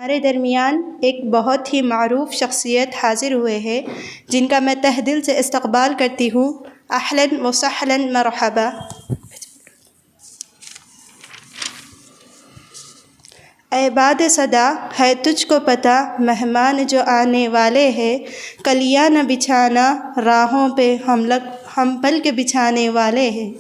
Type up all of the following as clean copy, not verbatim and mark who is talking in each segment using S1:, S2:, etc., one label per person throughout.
S1: हमारे दरमियान एक बहुत ही मारूफ शख्सियत हाज़िर हुए हैं जिनका मैं तहे दिल से इस्तक़बाल करती हूँ। अहलन व सहलन मरहबा। ऐ बाद सदा है तुझको पता, मेहमान जो आने वाले हैं, कलियाँ न बिछाना राहों पे हम पल के बिछाने वाले हैं।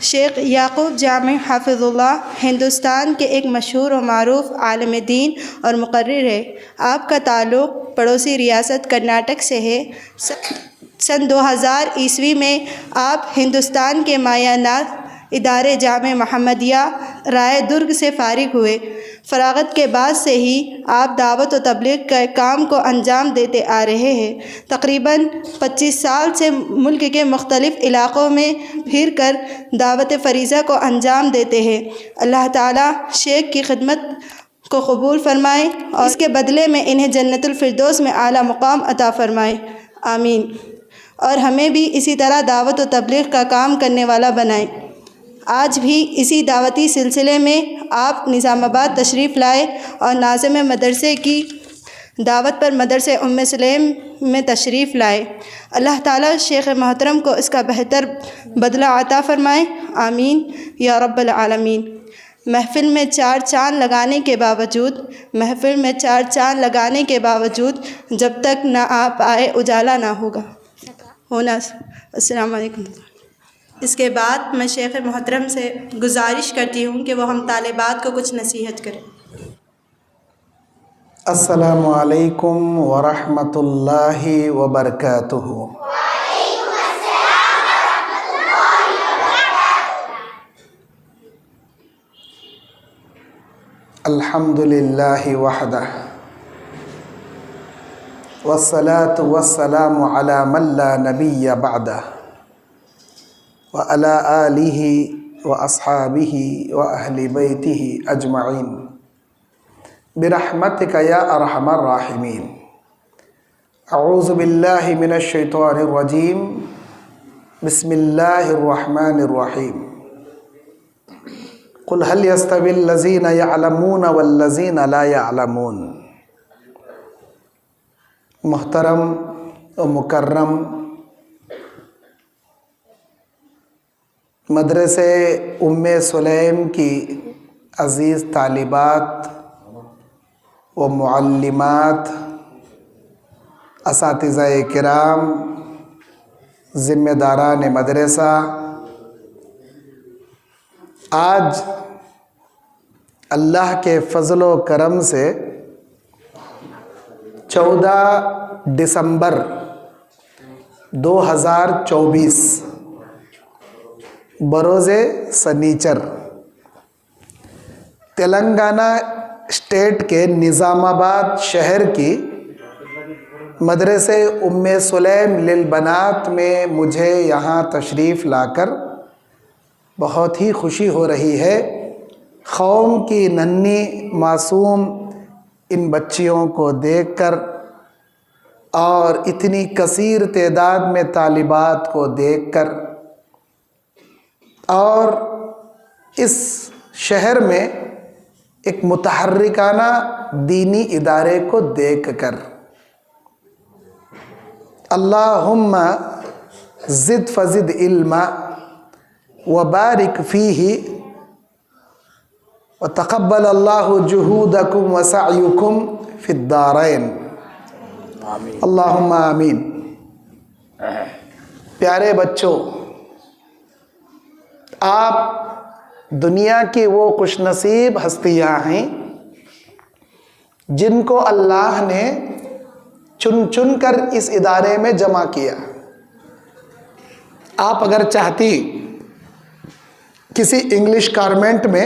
S1: शेख याकूब जामी हाफ़िज़ुल्लाह हिंदुस्तान के एक मशहूर और मारूफ आलिम दीन और मुक़र्रिर है। आपका ताल्लुक़ पड़ोसी रियासत कर्नाटक से है। सन 2000 ईस्वी में आप हिंदुस्तान के मायानात इदारे जामे मोहम्मदिया राय दुर्ग से फ़ारिग हुए। फ़राग़त के बाद से ही आप दावत व तबलीग के काम को अंजाम देते आ रहे हैं। तकरीबन 25 साल से मुल्क के मुख्तलिफ़ इलाक़ों में फिर कर दावत फ़रीज़ा को अंजाम देते हैं। अल्लाह ताला शेख की खिदमत को कबूल फ़रमाए और इसके बदले में इन्हें जन्नतुल फ़िरदौस में आला मुक़ाम अता फ़रमाए, आमीन। और हमें भी इसी तरह दावत व तबलीग का काम करने वाला बनाए। आज भी इसी दावती सिलसिले में आप निज़ामाबाद तशरीफ़ लाए और नाज़िम मदरसे की दावत पर मदरसे उम्मे सुलेम में तशरीफ़ लाए। अल्लाह ताला शेख मोहतरम को इसका बेहतर बदला अता फ़रमाए, आमीन या रब्बल आलमीन। महफ़िल में चार चाँद लगाने के बावजूद जब तक ना आप आए उजाला ना होना। अस्सलाम वालेकुम। इसके बाद मैं शेख मोहतरम से गुजारिश करती हूँ कि वो हम तालिबात को कुछ नसीहत करें।
S2: अस्सलामु अलैकुम व रहमतुल्लाहि व बरकातुहू। अल्हम्दुलिल्लाहि वहदह वस्सलातु वस्सलामु अला मन ला नबिय्य बअदह व अला आलिहि व अस्हाबिहि व अहली बैतिहि अजमईन बिरहमतिका या अरहमर राहिमीन। अऊज़ु बिल्लाहि मिनश शैतानिर रजीम। बिस्मिल्लाहिर रहमानिर रहीम। कुल हल यस्तविल लज़ीना यअलमून वल लज़ीना ला यअलमून। मुहतरम व मुकर्रम मदरसे उम्मे सुलैम की अज़ीज़ तालिबात व मुअल्लिमात, असातिज़ाए किराम, ज़िम्मेदारान मदरसा, आज अल्लाह के फ़ज़ल व करम से 14 दिसंबर 2024 बरोज़े सनीचर तेलंगाना स्टेट के निज़ामाबाद शहर की मदरसे उम्मे सुलैम लिल बनात में मुझे यहाँ तशरीफ़ लाकर बहुत ही खुशी हो रही है। कौम की नन्ही मासूम इन बच्चियों को देखकर और इतनी कसीर तादाद में तालिबात को देखकर और इस शहर में एक मुतहर्रिकाना दीनी इदारे को देखकर अल्लाहुम्मा ज़िद फ़ज़िद इल्मा व बारिक फ़ीही व तक़ब्बल अल्लाहु जुहूदकुम व सअयुकुम फ़िद्दारैन, अल्लाहुम्मा आमीन। प्यारे बच्चों, आप दुनिया की वो खुशनसीब हस्तियाँ हैं जिनको अल्लाह ने चुन चुन कर इस इदारे में जमा किया। आप अगर चाहती किसी इंग्लिश कॉन्वेंट में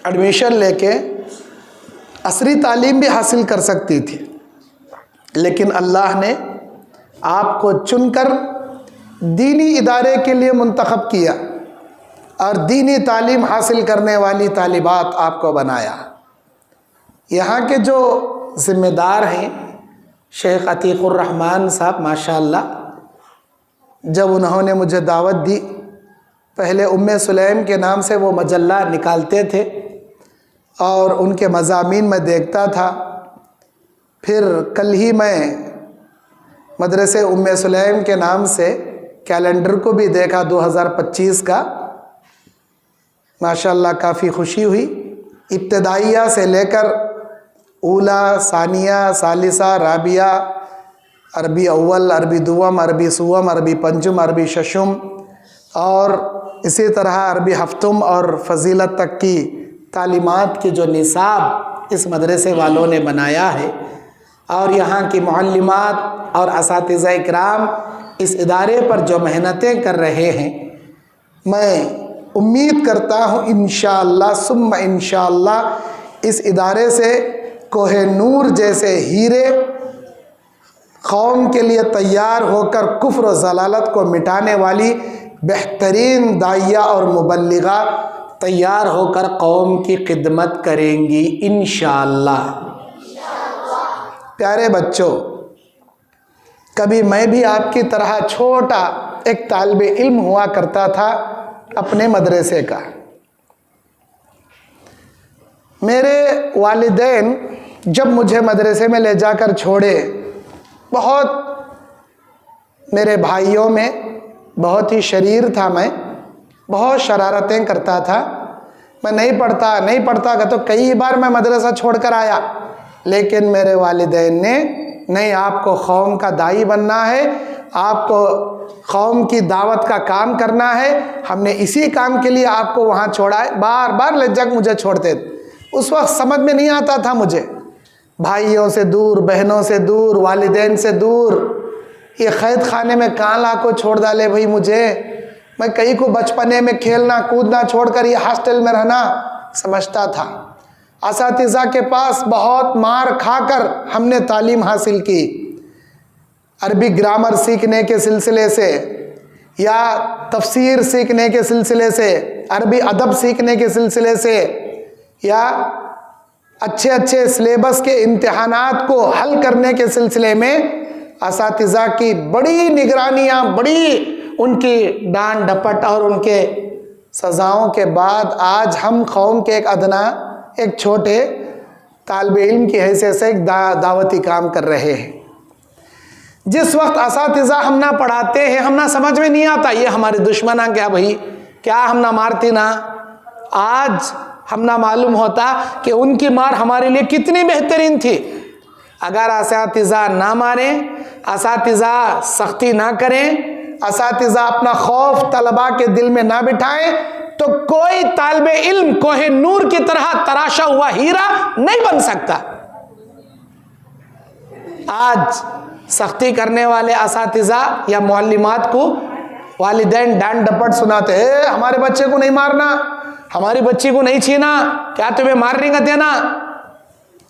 S2: एडमिशन लेके असरी तालीम भी हासिल कर सकती थी, लेकिन अल्लाह ने आपको चुनकर दीनी इदारे के लिए मुंतखब किया और दीनी तालीम हासिल करने वाली तालिबात आपको बनाया। यहाँ के जो ज़िम्मेदार हैं शेख अतीकुर रहमान साहब, माशाअल्लाह, जब उन्होंने मुझे दावत दी, पहले उम्मे सुलैम के नाम से वो मजल्ला निकालते थे और उनके मज़ामीन में देखता था। फिर कल ही मैं मदरसे उम्मे सुलैम के नाम से कैलेंडर को भी देखा 2025 का। माशाल्लाह काफ़ी खुशी हुई। इब्तदाइया से लेकर ऊला, सानिया, सालिसा, राबिया, अरबी अव्वल, अरबी दुवम, अरबी सुवम, अरबी पंजुम, अरबी शशुम और इसी तरह अरबी हफ्तुम और फजीलत तक की तालीमात की जो निसाब इस मदरसे वालों ने बनाया है और यहाँ की मुअल्लिमात और असातिज़ा इकराम इस इदारे पर जो मेहनतें कर रहे हैं, मैं उम्मीद करता हूँ इंशाअल्लाह सुम्मा इंशाअल्लाह इस इदारे से कोहे नूर जैसे हीरे कौम के लिए तैयार होकर कुफ्र और ज़लालत को मिटाने वाली बेहतरीन दाइया और मुबल्लिगा तैयार होकर कौम की खिदमत करेंगी इंशाअल्लाह। प्यारे बच्चों, कभी मैं भी आपकी तरह छोटा एक तालिब इल्म हुआ करता था अपने मदरसे का। मेरे वालिदैन जब मुझे मदरसे में ले जाकर छोड़े, बहुत मेरे भाइयों में बहुत ही शरीर था, मैं बहुत शरारतें करता था। मैं नहीं पढ़ता तो कई बार मैं मदरसा छोड़कर आया, लेकिन मेरे वालिदैन ने नहीं, आपको कौम का दाई बनना है, आपको कौम की दावत का काम करना है, हमने इसी काम के लिए आपको वहाँ छोड़ा है। बार बार ले जाकर मुझे छोड़ते। उस वक्त समझ में नहीं आता था मुझे, भाइयों से दूर, बहनों से दूर, वालिदैन से दूर, ये कैद खाने में कहाँ ला को छोड़ डाले भाई मुझे। मैं कहीं को बचपने में खेलना कूदना छोड़कर ये हॉस्टल में रहना समझता था। असातिज़ा के पास बहुत मार खाकर हमने तालीम हासिल की। अरबी ग्रामर सीखने के सिलसिले से या तफसीर सीखने के सिलसिले से, अरबी अदब सीखने के सिलसिले से या अच्छे अच्छे सिलेबस के इम्तिहानात को हल करने के सिलसिले में असातिज़ा की बड़ी निगरानियाँ, बड़ी उनकी डांट डपट और उनके सज़ाओं के बाद आज हम कौम के एक छोटे तालिब इल्म की हैसियत से एक दावती काम कर रहे हैं। जिस वक्त असातिज़ा हम ना पढ़ाते हैं, हम ना समझ में नहीं आता ये हमारे दुश्मना क्या भाई, क्या हम ना मारते ना, आज हम ना मालूम होता कि उनकी मार हमारे लिए कितनी बेहतरीन थी। अगर असातिज़ा ना मारें, असातिज़ा सख्ती ना करें, असातिज़ा अपना खौफ तलबा के दिल में ना बिठाएं, तो कोई तालिब इल्म कोहे नूर की तरह तराशा हुआ हीरा नहीं बन सकता। आज सख्ती करने वाले असातिज़ा या मुअल्लिमात को वालिदैन डांट डपट सुनाते हैं, हमारे बच्चे को नहीं मारना, हमारी बच्ची को नहीं छीना, क्या तुम्हें मारने का देना।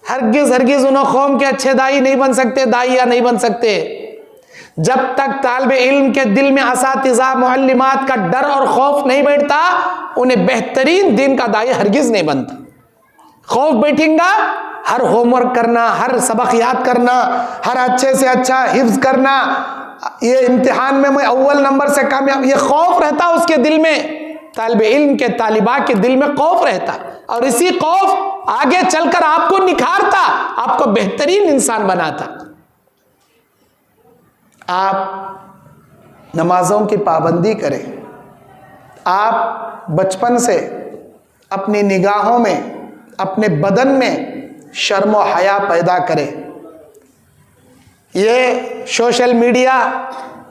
S2: हरगिज़ हरगिज़ उन कौम के अच्छे दाई नहीं बन सकते, दाइया नहीं बन सकते। जब तक तालिब इल्म के दिल में असातिज़ा मुअल्लिमात का डर और खौफ नहीं बैठता, उन्हें बेहतरीन दीन का दाई हरगिज़ नहीं बनता। खौफ बैठेगा, हर होमवर्क करना, हर सबक याद करना, हर अच्छे से अच्छा हिफ्ज करना, ये इम्तिहान में मैं अव्वल नंबर से कामयाब, ये खौफ रहता उसके दिल में। तालिब इल्म के तालिबा के दिल में खौफ रहता और इसी खौफ आगे चलकर आपको निखारता, आपको बेहतरीन इंसान बनाता। आप नमाजों की पाबंदी करें, आप बचपन से अपनी निगाहों में, अपने बदन में शर्म व हया पैदा करें। ये सोशल मीडिया,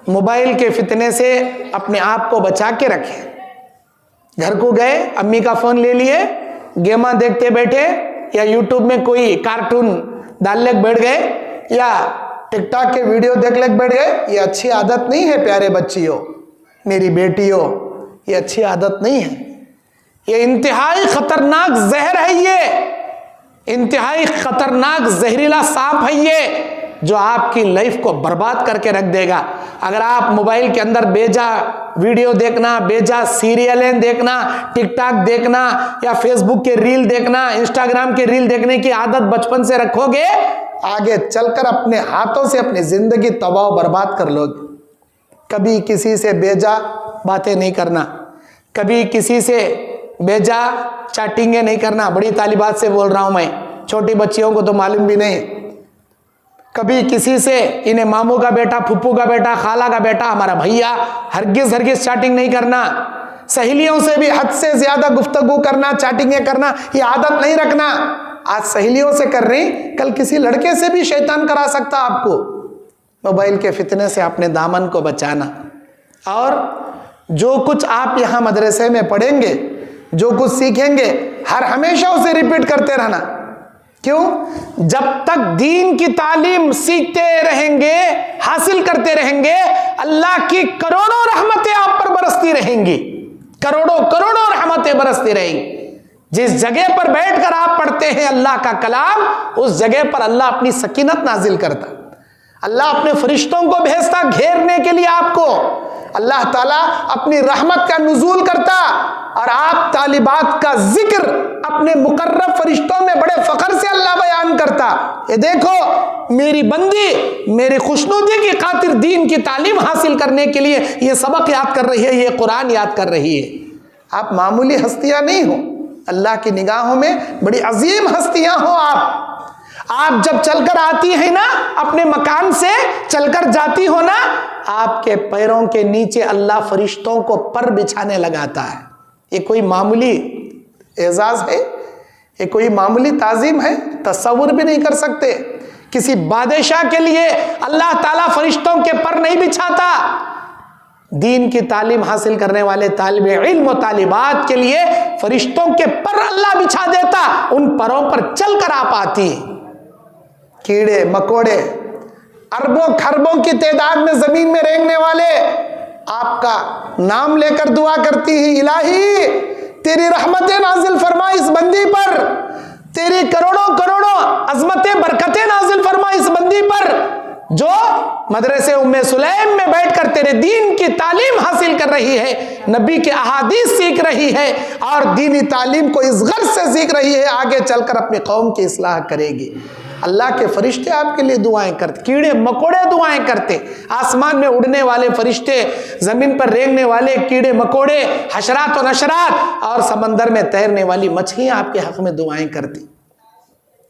S2: मोबाइल के फितने से अपने आप को बचा के रखें। घर को गए, अम्मी का फ़ोन ले लिए, गेमा देखते बैठे या यूट्यूब में कोई कार्टून डालने बैठ गए या टिकटॉक के वीडियो देखने बैठ गए, ये अच्छी आदत नहीं है प्यारे बच्चियों, मेरी बेटियों, ये अच्छी आदत नहीं है। ये इंतहाई खतरनाक जहर है, ये इंतहाई खतरनाक जहरीला सांप है ये, जो आपकी लाइफ को बर्बाद करके रख देगा। अगर आप मोबाइल के अंदर बेजा वीडियो देखना, बेजा सीरियलें देखना, टिकटॉक देखना या फेसबुक के रील देखना, इंस्टाग्राम के रील देखने की आदत बचपन से रखोगे, आगे चलकर अपने हाथों से अपनी जिंदगी तबाह बर्बाद कर लोगे। कभी किसी से बेजा बातें नहीं करना, कभी किसी से बेजा चैटिंगे नहीं करना। बड़ी तालिबात से बोल रहा हूं मैं, छोटी बच्चियों को तो मालूम भी नहीं। कभी किसी से इन्हें मामू का बेटा, फुप्पू का बेटा, खाला का बेटा, हमारा भैया, हरगिज हरगिज चैटिंग नहीं करना। सहेलियों से भी हद से ज्यादा गुफ्तगू करना, चैटिंगें करना, ये आदत नहीं रखना। आज सहेलियों से कर रही, कल किसी लड़के से भी शैतान करा सकता आपको। मोबाइल के फितने से अपने दामन को बचाना। और जो कुछ आप यहाँ मदरसे में पढ़ेंगे, जो कुछ सीखेंगे, हर हमेशा उसे रिपीट करते रहना। क्यों? जब तक दीन की तालीम सीखते रहेंगे, हासिल करते रहेंगे, अल्लाह की करोड़ों रहमतें आप पर बरसती रहेंगी। करोड़ों करोड़ों रहमतें बरसती रहेंगी। जिस जगह पर बैठकर आप पढ़ते हैं अल्लाह का कलाम, उस जगह पर अल्लाह अपनी सकीनत नाजिल करता, अल्लाह अपने फरिश्तों को भेजता घेरने के लिए आपको। अल्लाह ताला अपनी रहमत का नुज़ूल करता और आप तालिबात का जिक्र अपने मुकर्रब फरिश्तों में बड़े फख्र से अल्लाह बयान करता। ये देखो मेरी बंदी मेरी खुशनुदी की खातिर दीन की तालीम हासिल करने के लिए ये सबक याद कर रही है, ये कुरान याद कर रही है। आप मामूली हस्तियां नहीं हो, अल्लाह की निगाहों में बड़ी अजीम हस्तियां हो। आप जब चलकर आती है ना, अपने मकान से चलकर जाती हो ना, आपके पैरों के नीचे अल्लाह फरिश्तों को पर बिछाने लगाता है। ये कोई मामूली एजाज है, ये कोई मामूली ताजीम है, तस्वुर भी नहीं कर सकते। किसी बादशाह के लिए अल्लाह ताला फरिश्तों के पर नहीं बिछाता। दीन की तालीम हासिल करने वाले तालिबे इल्म और तालिबात के लिए फरिश्तों के पर अल्लाह बिछा देता। उन परों पर चलकर आप आती। कीड़े मकोड़े अरबों खरबों की तादाद में जमीन में रेंगने वाले आपका नाम लेकर दुआ करती हैं, इलाही तेरी रहमतें नाजिल फरमा इस बंदी पर, तेरी करोड़ों करोड़ों अजमतें बरकतें नाजिल फरमा इस बंदी पर, जो मदरसे उम्मे सुलैम में बैठकर तेरे दीन की तालीम हासिल कर रही है, नबी के अहादीस सीख रही है और दीनी तालीम को इस गर्ज से सीख रही है, आगे चलकर अपनी कौम की इस्लाह करेगी। अल्लाह के फरिश्ते आपके लिए दुआएं करते, कीड़े मकोड़े दुआएं करते, आसमान में उड़ने वाले फरिश्ते, जमीन पर रेंगने वाले कीड़े मकोड़े, हशरात और नशरात और समंदर में तैरने वाली मछलियां आपके हक में दुआएं करती।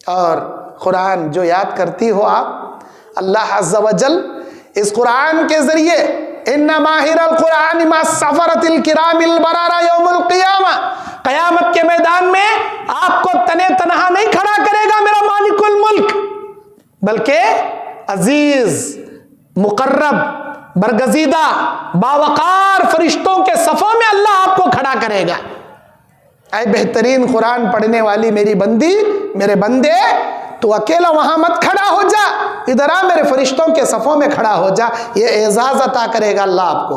S2: और कुरान जो याद करती हो आप, अल्लाह अज़्ज़ा वजल इस कुरान के जरिए इन्ना माहिरल कुरान मा सफरतिल किरामिल बरारा यौमुल क़ियामा, क़यामत के मैदान में आपको तने तनहा नहीं खड़ा करेगा मेरा मालिकुल मुल्क, बल्कि अजीज मुकर्रब बरगजीदा बावकार फरिश्तों के सफ़ों में अल्लाह आपको खड़ा करेगा। ऐ बेहतरीन कुरान पढ़ने वाली मेरी बंदी, मेरे बंदे, तू अकेला वहां मत खड़ा हो जा, इधर आ मेरे फरिश्तों के सफ़ों में खड़ा हो जा। ये एजाज़ अता करेगा अल्लाह आपको।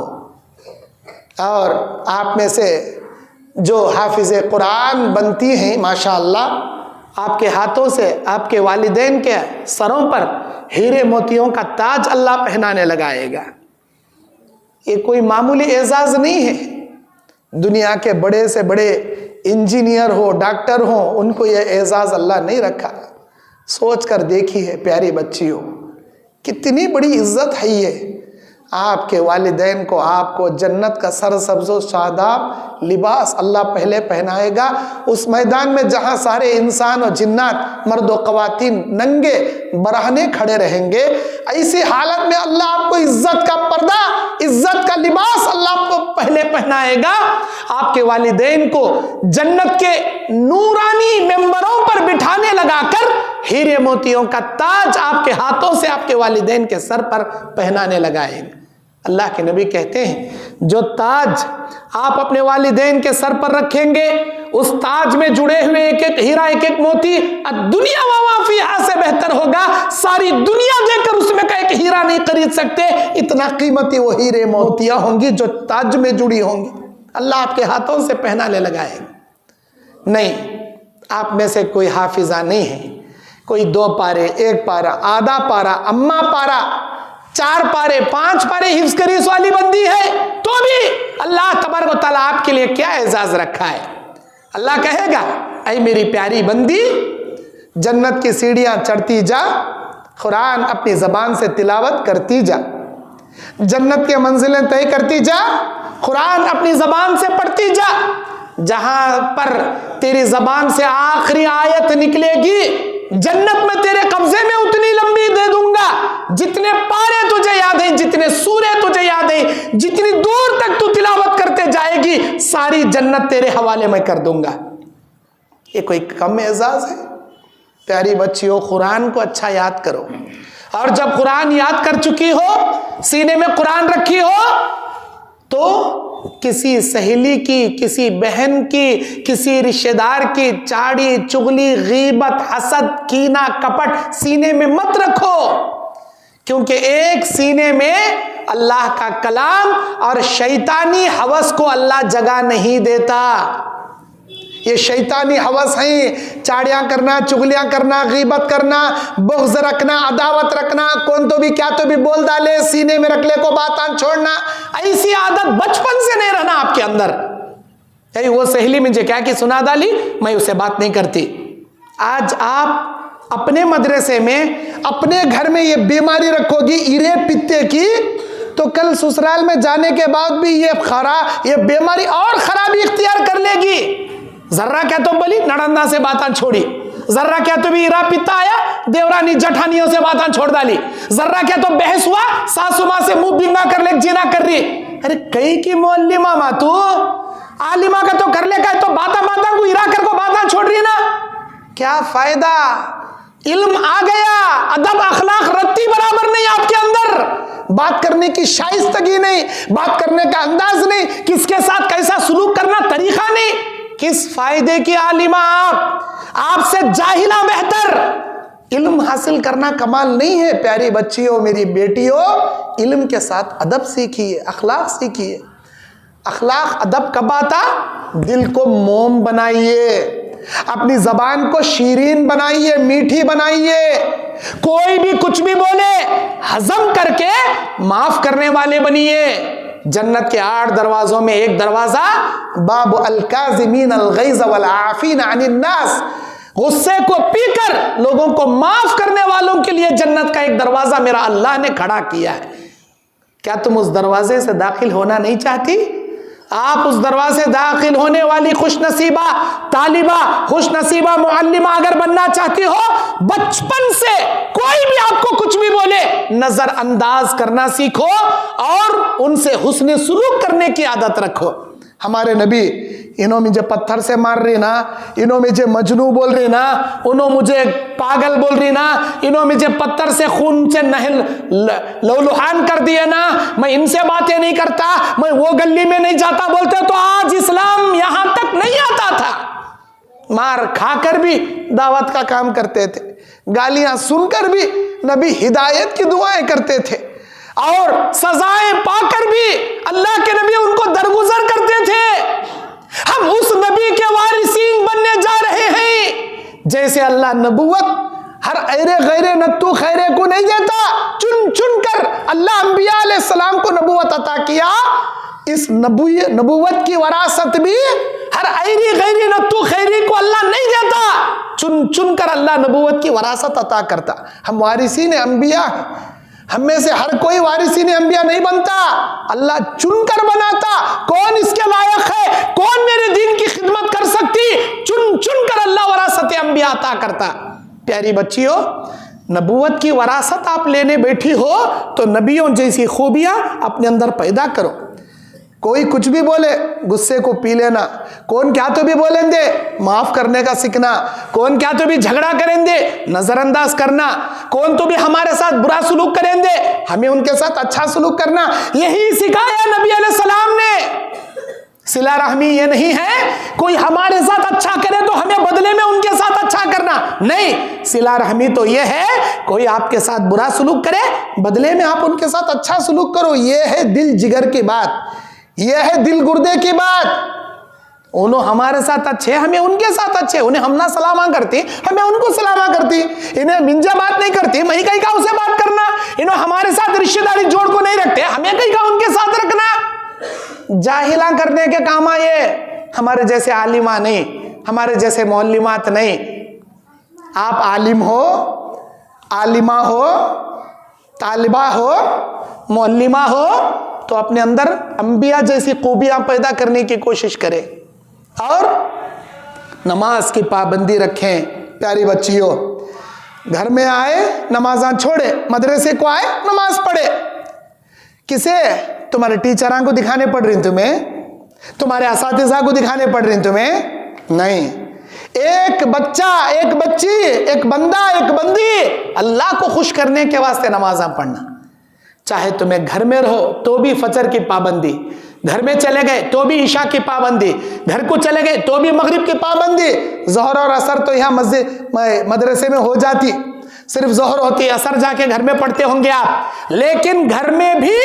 S2: और आप में से जो हाफिज़ कुरान बनती हैं माशाअल्लाह, आपके हाथों से आपके वालिदैन के सरों पर हीरे मोतियों का ताज अल्लाह पहनाने लगाएगा। ये कोई मामूली एजाज़ नहीं है। दुनिया के बड़े से बड़े इंजीनियर हो, डॉक्टर हो, उनको ये एजाज़ अल्लाह नहीं रखा। सोच कर देखी है प्यारी बच्चियों, कितनी बड़ी इज्जत है ये। आपके वालिदैन को आपको जन्नत का सरसब्ज़ो शादाब लिबास अल्लाह पहले पहनाएगा, उस मैदान में जहाँ सारे इंसान और जिन्नात मर्द और ख़वातीन नंगे बरहने खड़े रहेंगे। ऐसी हालत में अल्लाह आपको इज्जत का पर्दा, इज्जत का लिबास अल्लाह आपको पहले पहनाएगा। आपके वालिदैन को जन्नत के नूरानी मेंबरों पर बिठाने लगाकर हीरे मोतियों का ताज आपके हाथों से आपके वालिदैन के सर पर पहनाने लगाएंगे। अल्लाह के नबी कहते हैं, जो ताज आप अपने वालिदैन के सर पर रखेंगे, उस ताज में जुड़े हुए एक एक हीरा, एक एक मोती दुनिया व फीहा से बेहतर होगा। सारी दुनिया देकर उसमें का एक हीरा नहीं खरीद सकते, इतना कीमती वो हीरे मोतियां होंगी जो ताज में जुड़ी होंगी। अल्लाह आपके हाथों से पहनाने लगाएंगे। नहीं, आप में से कोई हाफिजा नहीं है, कोई 2 पारे, 1 पारा, आधा पारा, अम्मा पारा, 4 पारे, 5 पारे हिफ्ज़ करी वाली बंदी है, तो भी अल्लाह तबारक व तआला आपके लिए क्या एजाज रखा है। अल्लाह कहेगा, ऐ मेरी प्यारी बंदी, जन्नत की सीढ़ियां चढ़ती जा, कुरान अपनी ज़बान से तिलावत करती जा, जन्नत के मंजिलें तय करती जा, कुरान अपनी ज़बान से पढ़ती जा। जहां पर तेरी जबान से आखिरी आयत निकलेगी, जन्नत में तेरे कब्जे में उतनी लंबी दे दूंगा जितने पारे तुझे याद है, जितने सूरे तुझे याद है, जितनी दूर तक तू तिलावत करते जाएगी, सारी जन्नत तेरे हवाले में कर दूंगा। ये कोई कम एजाज है? प्यारी बच्चियों, कुरान को अच्छा याद करो, और जब कुरान याद कर चुकी हो, सीने में कुरान रखी हो, तो किसी सहेली की, किसी बहन की, किसी रिश्तेदार की चाड़ी चुगली, गीबत, हसद, कीना, कपट सीने में मत रखो, क्योंकि एक सीने में अल्लाह का कलाम और शैतानी हवस को अल्लाह जगह नहीं देता। ये शैतानी हवस है, चाड़ियां करना, चुगलियां करना, गीबत करना, बुग़्ज़ रखना, अदावत रखना, कौन तो भी क्या तो भी बोल डाले, सीने में रख ले को बात छोड़ना, ऐसी आदत बचपन से नहीं रहना आपके अंदर। यही वो सहेली मुझे क्या कि सुना डाली, मैं उससे बात नहीं करती। आज आप अपने मदरसे में, अपने घर में ये बीमारी रखोगी इरे पित्ते की, तो कल ससुराल में जाने के बाद भी ये बीमारी और खराबी इख्तियार कर लेगी। जर्रा क्या तो बोली, नड़ंदा से बातें छोड़ी, जर्रा क्या तो भी इरा पिता आया, देवरानी जठानियों से बातें छोड़ डाली, जर्रा क्या तो बहस हुआ, सासू माँ से मुंह बिंगा कर ले, जीना कर रही। अरे कई की मोल्लिमा माँ तू आलिमा का तो कर ले का, तो बाता बाता को इरा कर को बातें छोड़ रही ना, क्या फायदा? इल्म आ गया, अदब अखलाक रत्ती बराबर नहीं आपके अंदर, बात करने की शाइस्तगी नहीं, बात करने का अंदाज नहीं, किसके साथ कैसा सुलूक करना तरीका नहीं। किस फायदे की आलिमा आपसे जाहिला बेहतर। इल्म हासिल करना कमाल नहीं है प्यारी बच्चियों, मेरी बेटियों, इल्म के साथ अदब सीखिए, अखलाक सीखिए। अखलाक अदब कब आता? दिल को मोम बनाइए, अपनी जबान को शीरीन बनाइए, मीठी बनाइए। कोई भी कुछ भी बोले हजम करके माफ करने वाले बनिए। जन्नत के 8 दरवाजों में एक दरवाजा बाब अल-काज़िमीन अल-गैज़ वल आफ़ीन अनिन नास, गुस्से को पीकर लोगों को माफ करने वालों के लिए जन्नत का एक दरवाजा मेरा अल्लाह ने खड़ा किया है। क्या तुम उस दरवाजे से दाखिल होना नहीं चाहती? आप उस दरवाजे दाखिल होने वाली खुशनसीबा तालिबा, खुशनसीबा मुअल्लिमा अगर बनना चाहती हो, बचपन से कोई भी आपको कुछ भी बोले नजरअंदाज करना सीखो और उनसे हुस्न सुलूक करने की आदत रखो। हमारे नबी, इन्हों मुझे पत्थर से मार रही ना, इन्हों मुझे मजनू बोल रही ना, उन्हों मुझे पागल बोल रही ना, इन्हों मुझे पत्थर से खून से नहल लहूलुहान कर दिए ना, मैं इनसे बातें नहीं करता, मैं वो गली में नहीं जाता बोलते तो आज इस्लाम यहां तक नहीं आता था। मार खाकर भी दावत का काम करते थे, गालियां सुनकर भी नबी हिदायत की दुआएं करते थे, और सजाएं पाकर भी अल्लाह के नबी उनको दरगुजर करते थे। हम उस नबी के वारिसीन बनने जा रहे हैं। जैसे अल्लाह नबुवत हर ऐरे गैरे नत्तू खैरे को नहीं देता, चुन चुन कर अल्लाह अंबिया अलैहिस्सलाम को नबुवत अता किया, इस नबुवत की वरासत भी हर ऐरी गैरी नत्तू खैरी को अल्लाह नहीं देता, चुन चुन कर अल्लाह नबुवत की वरासत अता करता। हम वारिसीन अंबिया हैं, हम में से हर कोई वारिसीन अंबिया नहीं बनता, अल्लाह चुनकर बनाता। कौन इसके लायक है, कौन मेरे दीन की खिदमत कर सकती, चुन चुन कर अल्लाह वरासत अंबिया अता करता। प्यारी बच्चियों, नबूवत की वरासत आप लेने बैठी हो तो नबियों जैसी खूबियां अपने अंदर पैदा करो। कोई कुछ भी बोले गुस्से को पी लेना, कौन क्या तो भी बोलेंगे माफ करने का सीखना, कौन क्या तो भी झगड़ा करेंगे नजरअंदाज करना, कौन तो भी हमारे साथ बुरा सुलूक करेंगे हमें उनके साथ अच्छा सुलूक करना। यही सिखाया नबी अलैहिस्सलाम ने। सिला रहमी ये नहीं है कोई हमारे साथ अच्छा करे तो हमें बदले में उनके साथ अच्छा करना, नहीं, सिला रहमी तो ये है कोई आपके साथ बुरा सुलूक करे बदले में आप उनके साथ अच्छा सुलूक करो। ये है दिल जिगर की बात, यह है दिल गुर्दे की बात। उन्होंने हमारे साथ अच्छे, हमें उनके साथ अच्छे, उन्हें हम ना सलामा करती हमें उनको सलामा करती, इन्हें मिंजा बात नहीं करती मैं कहीं का उसे बात करना, इन्होंने हमारे साथ रिश्तेदारी जोड़ को नहीं रखते हमें कहीं का उनके साथ रखना। जाहिला करने के काम आए, हमारे जैसे आलिमा नहीं, हमारे जैसे मौलिमात नहीं। आप आलिम हो, आलिमा हो, तालिबा हो, मौलिमा हो तो अपने अंदर अंबिया जैसी खूबियां पैदा करने की कोशिश करें। और नमाज की पाबंदी रखें। प्यारी बच्चियों, घर में आए नमाज़ां छोड़े, मदरसे को आए नमाज पढ़े। किसे? तुम्हारे टीचरां को दिखाने पड़ रही तुम्हें, तुम्हारे असातिज़ा को दिखाने पड़ रही तुम्हें? नहीं। एक बच्चा, एक बच्ची, एक बंदा, एक बंदी अल्लाह को खुश करने के वास्ते नमाज़ां पढ़ना। चाहे तुम्हें घर में रहो तो भी फजर की पाबंदी, घर में चले गए तो भी ईशा की पाबंदी, घर को चले गए तो भी मगरिब की पाबंदी। ज़ोहर और असर तो यहाँ मस्जिद मदरसे में हो जाती, सिर्फ ज़ोहर होती, असर जाके घर में पढ़ते होंगे आप। लेकिन घर में भी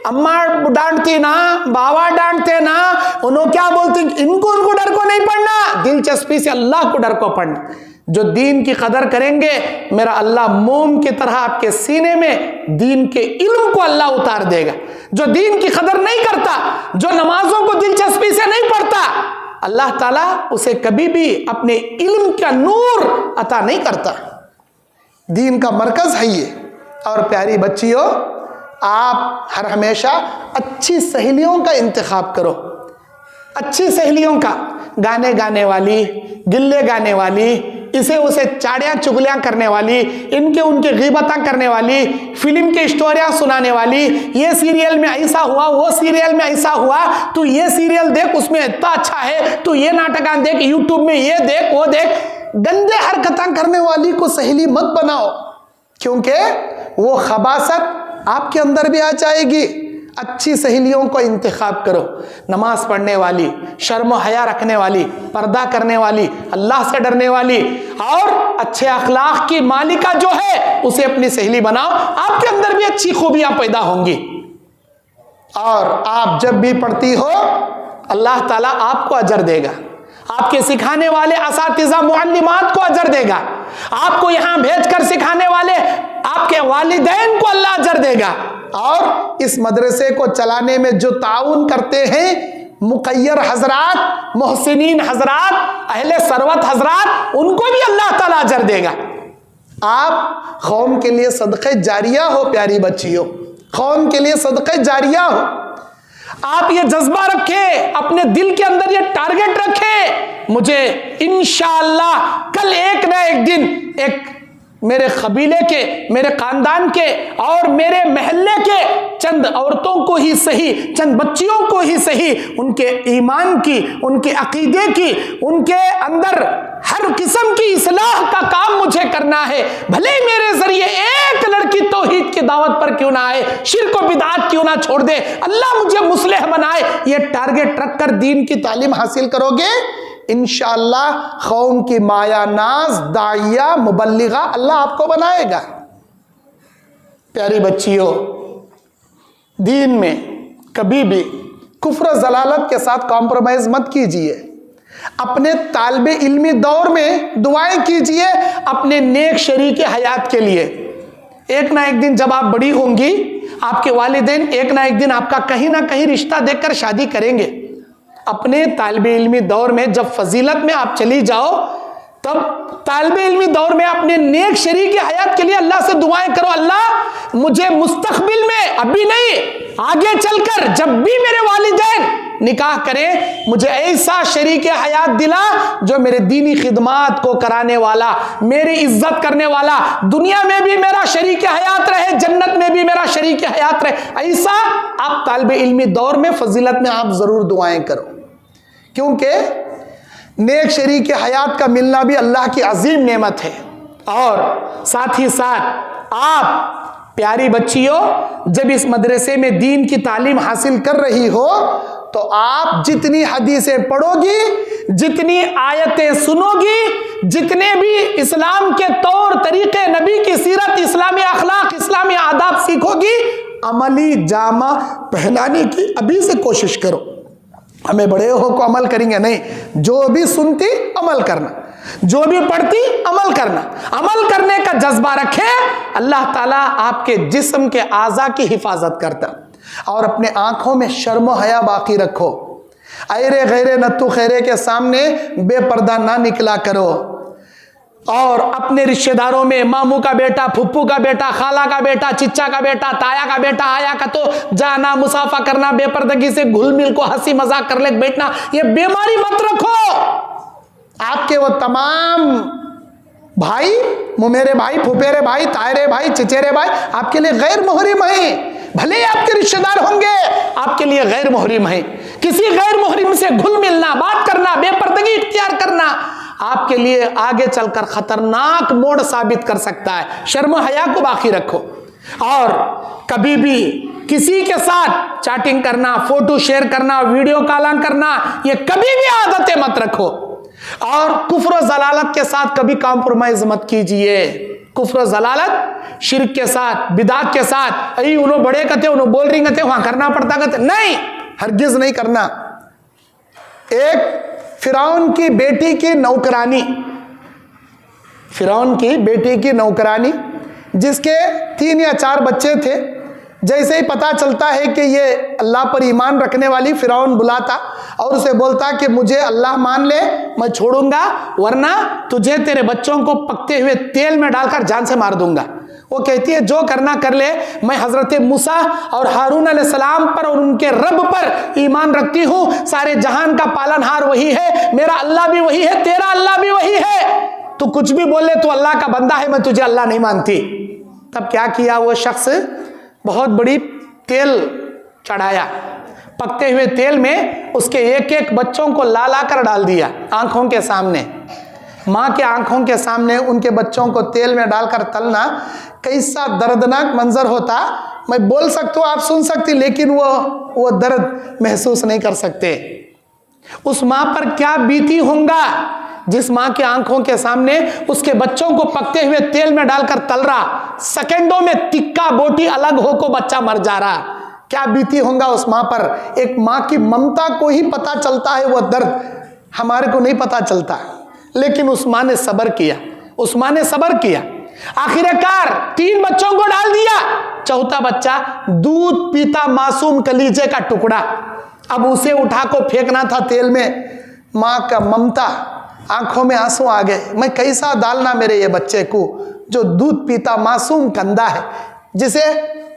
S2: अम्मा डांटती ना, बाबा डांटते ना, उन्होंने क्या बोलती, उनको डर को नहीं पढ़ना, दिलचस्पी से अल्लाह को डर को पढ़ना। जो दीन की कदर करेंगे, मेरा अल्लाह मोम की तरह आपके सीने में दीन के इल्म को अल्लाह उतार देगा। जो दीन की कदर नहीं करता, जो नमाजों को दिलचस्पी से नहीं पढ़ता, अल्लाह ताला उसे कभी भी अपने इल्म का नूर अता नहीं करता। दीन का मरकज है ये। और प्यारी बच्चियों, आप हर हमेशा अच्छी सहेलियों का इंतखाब करो, अच्छी सहेलियों का। गाने गाने वाली, गिल्ले गाने वाली, इसे उसे चाड़ियाँ चुगलियाँ करने वाली, इनके उनके ग़ीबतां करने वाली, फिल्म की स्टोरियाँ सुनाने वाली, ये सीरियल में ऐसा हुआ, वो सीरियल में ऐसा हुआ, तू ये सीरियल देख उसमें इतना अच्छा है, तू ये नाटक देख, यूट्यूब में ये देख वो देख। गंदे हरकतां करने वाली को सहेली मत बनाओ, क्योंकि वो खबासत आपके अंदर भी आ जाएगी। अच्छी सहेलियों को इंतखाब करो, नमाज पढ़ने वाली, शर्म हया रखने वाली, पर्दा करने वाली, अल्लाह से डरने वाली और अच्छे अखलाक की मालिका जो है उसे अपनी सहेली बनाओ। आपके अंदर भी अच्छी खूबियां पैदा होंगी। और आप जब भी पढ़ती हो, अल्लाह ताला आपको अजर देगा, आपके सिखाने वाले असातिज़ा मुअल्लिमात को अजर देगा, आपको यहां भेजकर सिखाने वाले आपके वालिदैन को अल्लाह अजर देगा। और इस मदरसे को चलाने में जो ताउन करते हैं मुक़य्यर हजरात, मोहसिनीन हजरात, अहले सरवत हजरात, उनको भी अल्लाह ताला अजर देगा। आप कौम के लिए सदक़े जारिया हो। प्यारी बच्चियों, कौम के लिए सदक़े जारिया हो। आप ये जज्बा रखें, अपने दिल के अंदर ये टारगेट रखें, मुझे इंशाअल्लाह कल एक ना एक दिन एक मेरे कबीले के, मेरे खानदान के और मेरे महल्ले के चंद औरतों को ही सही, चंद बच्चियों को ही सही, उनके ईमान की, उनके अकीदे की, उनके अंदर हर किस्म की इस्लाह का काम मुझे करना है। भले मेरे जरिए एक लड़की तौहीद की दावत पर क्यों ना आए, शिर्क व बिदअत क्यों ना छोड़ दे, अल्लाह मुझे मुस्लिह बनाए। ये टारगेट रखकर दीन की तालीम हासिल करोगे, इंशाअल्लाह कौम की माया नाज, दाइया, मुबल्लिगा अल्लाह आपको बनाएगा। प्यारी बच्चियों, दीन में कभी भी कुफ्र ज़लालत के साथ कॉम्प्रोमाइज़ मत कीजिए। अपने तालिबे इल्मी दौर में दुआएं कीजिए अपने नेक शरीक हयात के लिए। एक ना एक दिन जब आप बड़ी होंगी, आपके वालिदैन एक ना एक दिन आपका कहीं ना कहीं रिश्ता देखकर शादी करेंगे। अपने तालिबे इल्मी दौर में जब फजीलत में आप चली जाओ, तब तालिबे इल्मी दौर में अपने नेक शरीक हयात के लिए अल्लाह से दुआएं करो, अल्लाह मुझे मुस्तकबिल में, अभी नहीं आगे चलकर जब भी मेरे वालिदैन निकाह करें, मुझे ऐसा शरीक हयात दिला जो मेरे दीनी खिदमात को कराने वाला, मेरी इज्जत करने वाला, दुनिया में भी मेरा शरीक हयात रहे, जन्नत में भी मेरा शरीक हयात रहे। ऐसा आप तालिबे इल्मी दौर में फजीलत में आप ज़रूर दुआएं करो, क्योंकि नेक शरीक हयात का मिलना भी अल्लाह की अजीम नेमत है। और साथ ही साथ आप प्यारी बच्चियों, जब इस मदरसे में दीन की तालीम हासिल कर रही हो, तो आप जितनी हदीसें पढ़ोगी, जितनी आयतें सुनोगी, जितने भी इस्लाम के तौर तरीके, नबी की सीरत, इस्लामी अखलाक, इस्लामी आदाब सीखोगी, अमली जामा पहनाने की अभी से कोशिश करो। हमें बड़े हो को अमल करेंगे नहीं, जो भी सुनती अमल करना, जो भी पढ़ती अमल करना। अमल करने का जज्बा रखे, अल्लाह ताला आपके जिस्म के आज़ा की हिफाजत करता। और अपने आंखों में शर्म हया बाकी रखो, अरे गैरे नत्तू खैरे के सामने बेपर्दा ना निकला करो। और अपने रिश्तेदारों में मामू का बेटा, फुप्पू का बेटा, खाला का बेटा, चिच्चा का बेटा, ताया का बेटा, आया का तो जाना, मुसाफा करना, बेपर्दगी से घुल मिल को हंसी मजाक कर ले बैठना, ये बीमारी मत रखो। आपके वो तमाम भाई, मुमेरे भाई, फुफेरे भाई, तायरे भाई, चिचेरे भाई आपके लिए गैर मुहरिम हैं। भले ही आपके रिश्तेदार होंगे, आपके लिए गैर मुहरिम है। किसी गैर मुहरिम से घुल मिलना, बात करना, बेपर्दगी इख्तियार करना आपके लिए आगे चलकर खतरनाक मोड़ साबित कर सकता है। शर्म हया को बाकी रखो और कभी भी किसी के साथ चैटिंग करना, फोटो शेयर करना, वीडियो कॉल करना, ये कभी भी आदतें मत रखो। और कुफ्र और जलालत के साथ कभी कॉम्प्रोमाइज मत कीजिए। कुफ्र और जलालत, शिर्क के साथ, बिदात के साथ, अरे उन्होंने बड़े कहते, उन्होंने बोल रही कहते, वहां करना पड़ता कहते, नहीं, हरगिज नहीं करना। एक फिरौन की बेटी की नौकरानी, फिरौन की बेटी की नौकरानी जिसके 3 या 4 बच्चे थे, जैसे ही पता चलता है कि ये अल्लाह पर ईमान रखने वाली, फिरौन बुलाता और उसे बोलता कि मुझे अल्लाह मान ले, मैं छोड़ूंगा, वरना तुझे तेरे बच्चों को पकते हुए तेल में डालकर जान से मार दूंगा। वो कहती है जो करना कर ले, मैं हजरत मूसा और हारून अलैहिस्सलाम पर और उनके रब पर ईमान रखती हूँ। सारे जहान का पालनहार वही है, मेरा अल्लाह भी वही है, तेरा अल्लाह भी वही है। तू कुछ भी बोले, तू अल्लाह का बंदा है, मैं तुझे अल्लाह नहीं मानती। तब क्या किया वो शख्स, बहुत बड़ी तेल चढ़ाया, पकते हुए तेल में उसके एक एक बच्चों को ला ला कर डाल दिया आंखों के सामने। माँ के आंखों के सामने उनके बच्चों को तेल में डालकर तलना कैसा दर्दनाक मंजर होता, मैं बोल सकता हूँ, आप सुन सकती, लेकिन वो दर्द महसूस नहीं कर सकते। उस माँ पर क्या बीती होगा जिस माँ के आंखों के सामने उसके बच्चों को पकते हुए तेल में डालकर तल रहा, सेकंडों में तिक्का बोटी अलग हो को बच्चा मर जा रहा, क्या बीती होगा उस माँ पर। एक माँ की ममता को ही पता चलता है वो दर्द, हमारे को नहीं पता चलता। लेकिन उस माँ ने सब्र किया, उस माँ ने सब्र किया। आखिरकार 3 बच्चों को डाल दिया, चौथा बच्चा दूध पीता मासूम कलीजे का टुकड़ा, अब उसे उठा को फेंकना था तेल में। माँ का ममता, आंखों में आंसू आ गए, मैं कैसा डालना मेरे ये बच्चे को जो दूध पीता मासूम कंधा है, जिसे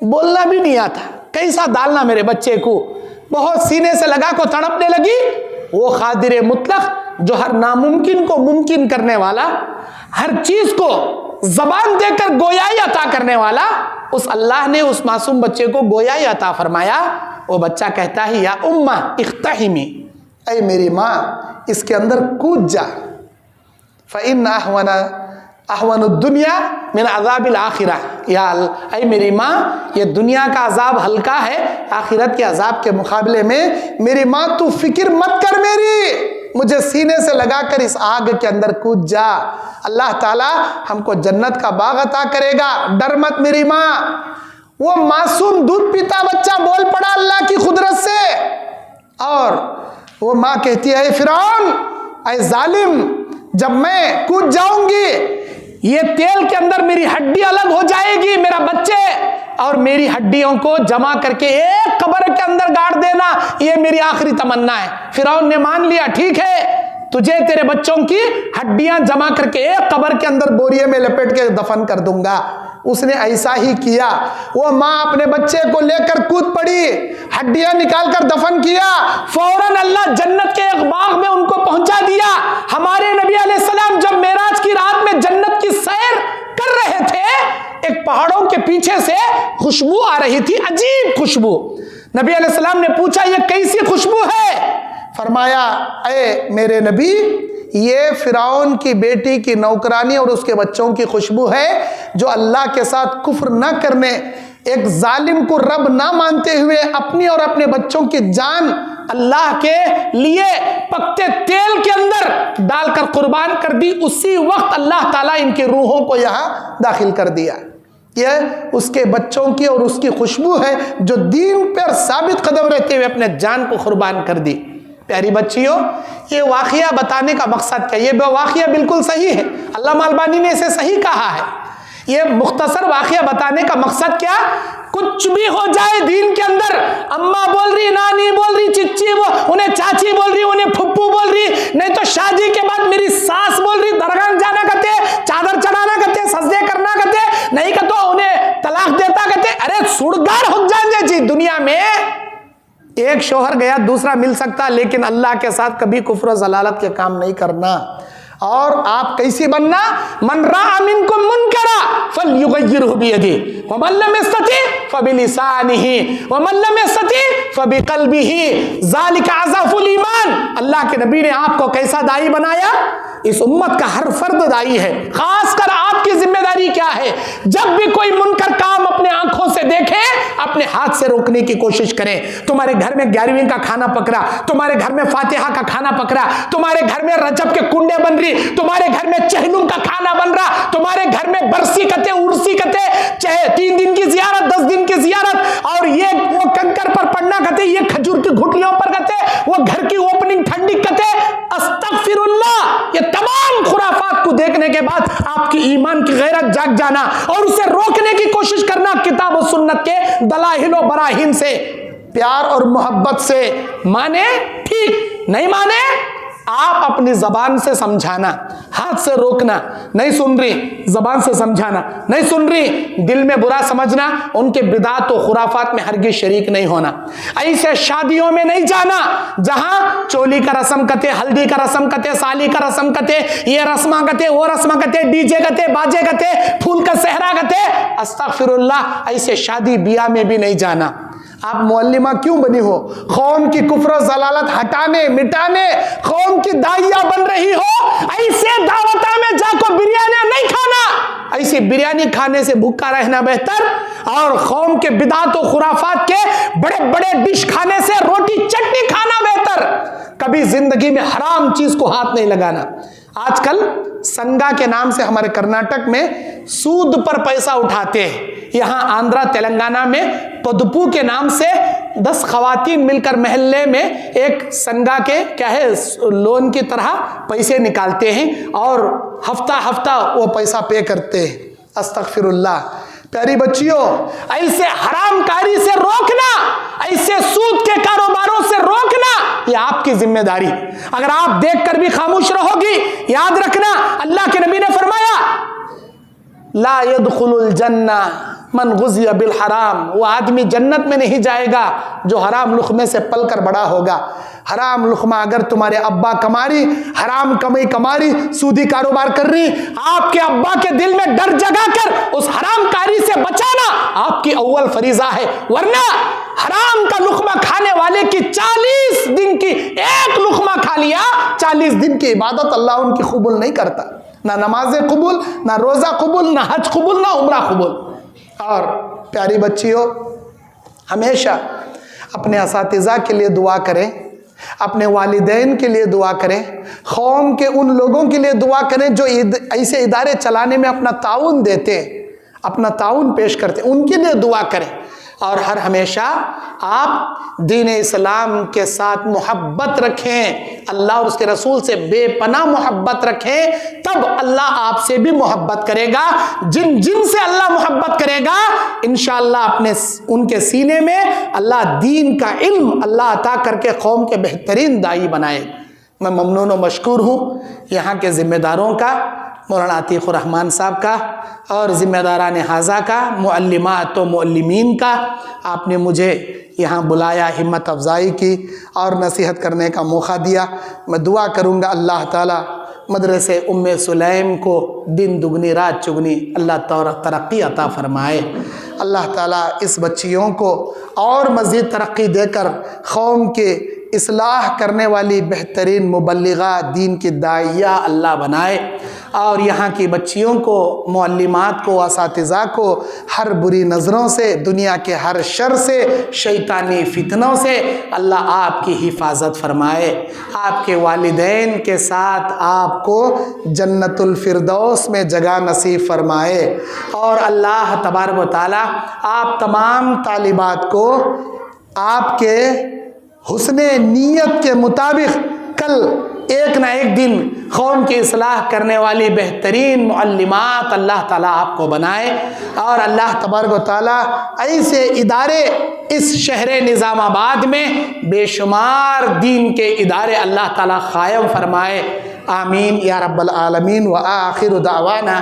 S2: बोलना भी नहीं आता, कैसा डालना मेरे बच्चे को। बहुत सीने से लगा को तड़पने लगी। वो खादिर मुतलक जो हर नामुमकिन को मुमकिन करने वाला, हर चीज को जबान देकर गोयाई अता करने वाला, उस अल्लाह ने उस मासूम बच्चे को गोयाई अता फरमाया। वो बच्चा कहता है या उम्मा इख्तहिमी, ऐ मेरी माँ इसके अंदर कूद जा, फ़इन अहवनुद्दुनिया मिन अज़ाबिल आखिरा, या ऐ मेरी माँ ये दुनिया का अजाब हल्का है आखिरत के अजाब के मुकाबले में। मेरी माँ तू फिक्र मत कर मेरी, मुझे सीने से लगाकर इस आग के अंदर कूद जा, अल्लाह ताला हमको जन्नत का बाग अता करेगा, डर मत मेरी माँ। वो मासूम दूध पीता बच्चा बोल पड़ा अल्लाह की कुदरत से, और वो माँ कहती है फिरौन ऐ जालिम, जब मैं कूद जाऊंगी ये तेल के अंदर मेरी हड्डी अलग हो जाएगी, मेरा बच्चे और मेरी हड्डियों को जमा करके एक कब्र के अंदर गाड़ देना, ये मेरी आखिरी तमन्ना है। फिरौन ने मान लिया, ठीक है तुझे तेरे बच्चों की हड्डियां जमा करके एक कब्र के अंदर बोरिये में लपेट के दफन कर दूंगा। उसने ऐसा ही किया। वो माँ अपने बच्चे को लेकर कूद पड़ी, हड्डियां निकालकर दफन किया, फौरन अल्लाह जन्नत के एक बाग में उनको पहुंचा दिया। हमारे नबी अलैहिस्सलाम जब मेराज की रात में जन्नत की सैर कर रहे थे, एक पहाड़ों के पीछे से खुशबू आ रही थी, अजीब खुशबू। नबी अलैहिस्सलाम ने पूछा ये कैसी खुशबू है? फरमाया ऐ मेरे नबी ये फिरौन की बेटी की नौकरानी और उसके बच्चों की खुशबू है, जो अल्लाह के साथ कुफ्र न करने, एक जालिम को रब ना मानते हुए अपनी और अपने बच्चों की जान अल्लाह के लिए पकते तेल के अंदर डालकर कुर्बान कर दी। उसी वक्त अल्लाह ताला इनकी रूहों को यहाँ दाखिल कर दिया। यह उसके बच्चों की और उसकी खुशबू है जो दीन पर साबित कदम रहते हुए अपने जान को कुर्बान कर दी। प्यारी बच्चियों, ये वाक़िया बताने का मकसद क्या? ये वाक़िया बिल्कुल सही है, अल्लामा अलबानी ने इसे सही कहा है। ये मुख्तसर वाक़या बताने का मकसद क्या, कुछ भी हो जाए दीन के अंदर, अम्मा बोल रही, नानी बोल रही, चिच्ची उन्हें चाची बोल रही, उन्हें फुप्पू बोल रही, नहीं तो शादी के बाद मेरी सास बोल रही दरगाह जाना कहते, चादर चढ़ाना कहते, सजदे करना कहते, नहीं कहते तो उन्हें तलाक देता कहते। अरे सुड़गार हो जाएंगे जी दुनिया में। एक शोहर गया दूसरा मिल सकता, लेकिन अल्लाह के साथ कभी कुफ्र ज़लालत के काम नहीं करना। और आप कैसे बनना, मन राअ मिनकुम मुनकरा फलयुगय्यिरहु बियदिही व मन लम यस्तति फबिलिसानिही व मन लम यस्तति फबिक़ल्बिही ज़ालिका अज़अफ़ुल ईमान। अल्लाह के नबी ने आपको कैसा दाई बनाया, इस उम्मत का हर फर्द दाई है। खासकर आपकी जिम्मेदारी क्या है, जब भी कोई मुनकर काम अपने आंखों से देखे, अपने हाथ से रोकने की कोशिश करें। तुम्हारे घर में 11वीं का खाना पकड़ा, तुम्हारे घर में फातिहा का खाना पकड़ा, तुम्हारे घर में रजब के कुंडे बन रही, तुम्हारे घर में चहलुम का खाना बन रहा, तुम्हारे घर में बरसी कते, उर्सी कते, चाहे 3 दिन की जियारत, 10 दिन की जियारत, और ये वो कंकर पर पड़ना कहते, ये खजूर की घुटलियों पर कहते, वो घर की ओपनिंग ठंडी कहते, अस्तगफिरुल्लाह। ये तमाम खुराफात को देखने के बाद आपकी ईमान की गैरत जाग जाना और उसे रोकने की कोशिश करना किताब और सुन्नत के दलाइल और बराहीन से, प्यार और मोहब्बत से। माने ठीक, नहीं माने आप अपनी जबान से समझाना, हाथ से रोकना, नहीं सुन रही जबान से समझाना, नहीं सुन रही दिल में बुरा समझना, उनके बिदात और खुराफात में हरगिज शरीक नहीं होना। ऐसे शादियों में नहीं जाना जहां चोली का रस्म कते, हल्दी का रस्म कते, साली का रस्म कते, ये रस्मा कते, वो रस्मा कते, डीजे कते, बाजे कते, फूल का सहरा कते, अस्तगफिरुल्लाह। ऐसे शादी बियाह में भी नहीं जाना। आप मुअल्लिमा क्यों बनी हो, कौम की कुफ्र ज़लालत हटाने मिटाने कौम की दाइया बन रही हो, ऐसे दावता में जाकर बिरयानी नहीं खाना। ऐसी बिरयानी खाने से भूखा रहना बेहतर, और कौम के बिदात और खुराफात के बड़े बड़े डिश खाने से रोटी चटनी खाना बेहतर। कभी जिंदगी में हराम चीज को हाथ नहीं लगाना। आजकल संगा के नाम से हमारे कर्नाटक में सूद पर पैसा उठाते हैं। यहाँ आंध्रा तेलंगाना में पदपू के नाम से 10 खवातीन मिलकर महल्ले में एक संगा के क्या है लोन की तरह पैसे निकालते हैं और हफ्ता हफ्ता वो पैसा पे करते हैं। अस्तगफिरुल्लाह। प्यारी बच्चियों, ऐसे हरामकारी से रोकना, ऐसे सूद के कारोबारों से रोकना, ये आपकी जिम्मेदारी। अगर आप देखकर भी खामोश रहोगी, याद रखना अल्लाह के नबी ने फरमाया, ला यदखुलुल जन्ना मन गुज़िया बिल हराम। वो आदमी जन्नत में नहीं जाएगा जो हराम लुक़मे से पलकर बड़ा होगा। हराम लुक़मा अगर तुम्हारे अब्बा कमारी, हराम कमाई कमारी, सूदी कारोबार कर रही, आपके अब्बा के दिल में डर जगाकर उस हरामकारी से बचाना आपकी अव्वल फरीज़ा है। वरना हराम का लुक़मा खाने वाले की 40 दिन की एक लुक़मा खा लिया, 40 दिन की इबादत अल्लाह उनकी कबूल नहीं करता। ना नमाजें कबूल, ना रोज़ा कबूल, ना हज कबूल, ना उम्रा कबूल। और प्यारी बच्चियों, हमेशा अपने असातिज़ा के लिए दुआ करें, अपने वालिदैन के लिए दुआ करें, कौम के उन लोगों के लिए दुआ करें जो ऐसे इदारे चलाने में अपना ताउन देते हैं, अपना ताउन पेश करते हैं, उनके लिए दुआ करें। और हर हमेशा आप दीन इस्लाम के साथ मोहब्बत रखें, अल्लाह और उसके रसूल से बेपनाह मोहब्बत रखें, तब अल्लाह आपसे भी मोहब्बत करेगा। जिन जिन से अल्लाह मोहब्बत करेगा इंशाअल्लाह अपने उनके सीने में अल्लाह दीन का इल्म अल्लाह अता करके कौम के बेहतरीन दाई बनाए। मैं ममनून व मशकूर हूँ यहाँ के ज़िम्मेदारों का, मौलाना अतीक़ुर रहमान साहब का और ज़िम्मेदारान हाज़ा का, मुअल्लिमात व मुअल्लिमीन का। आपने मुझे यहाँ बुलाया, हिम्मत अफ़ज़ाई की और नसीहत करने का मौका दिया। मैं दुआ करूँगा अल्लाह ताला मदरसे उम्मे सुलैम को दिन दुगनी रात चुगनी अल्लाह तरक्की अता फ़रमाए। अल्लाह ताला इस बच्चियों को और मज़ीद तरक्की देकर कौम के इस्लाह करने वाली बेहतरीन मुबल्लिगा दीन की दाइया अल्लाह बनाए, और यहाँ की बच्चियों को, मुअल्लिमात को, असातिज़ा को हर बुरी नज़रों से, दुनिया के हर शर से, शैतानी फितनों से अल्लाह आपकी हिफाजत फरमाए। आपके वालिदैन के साथ आपको जन्नतुल फिरदौस में जगह नसीब फरमाए। और अल्लाह तबारक व तआला आप तमाम तालिबात को आपके हुस्ने नीयत के मुताबिक कल एक न ना एक दिन कौम की इस्लाह करने वाली बेहतरीन मुअल्लिमात अल्लाह ताला आपको बनाए। और अल्लाह तबारक व तआला ऐसे इदारे इस शहर निज़ामाबाद में बेशुमार दीन के इदारे अल्लाह ताला क़ायम फरमाए। आमीन या रब्बल आलमीन। व आखिरु दावाना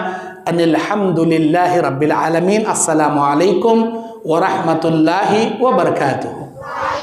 S2: अनिल हम्दुलिल्लाहि रब्बिल आलमीन। अस्सलामु अलैकुम व रहमतुल्लाहि व बरकातुहू।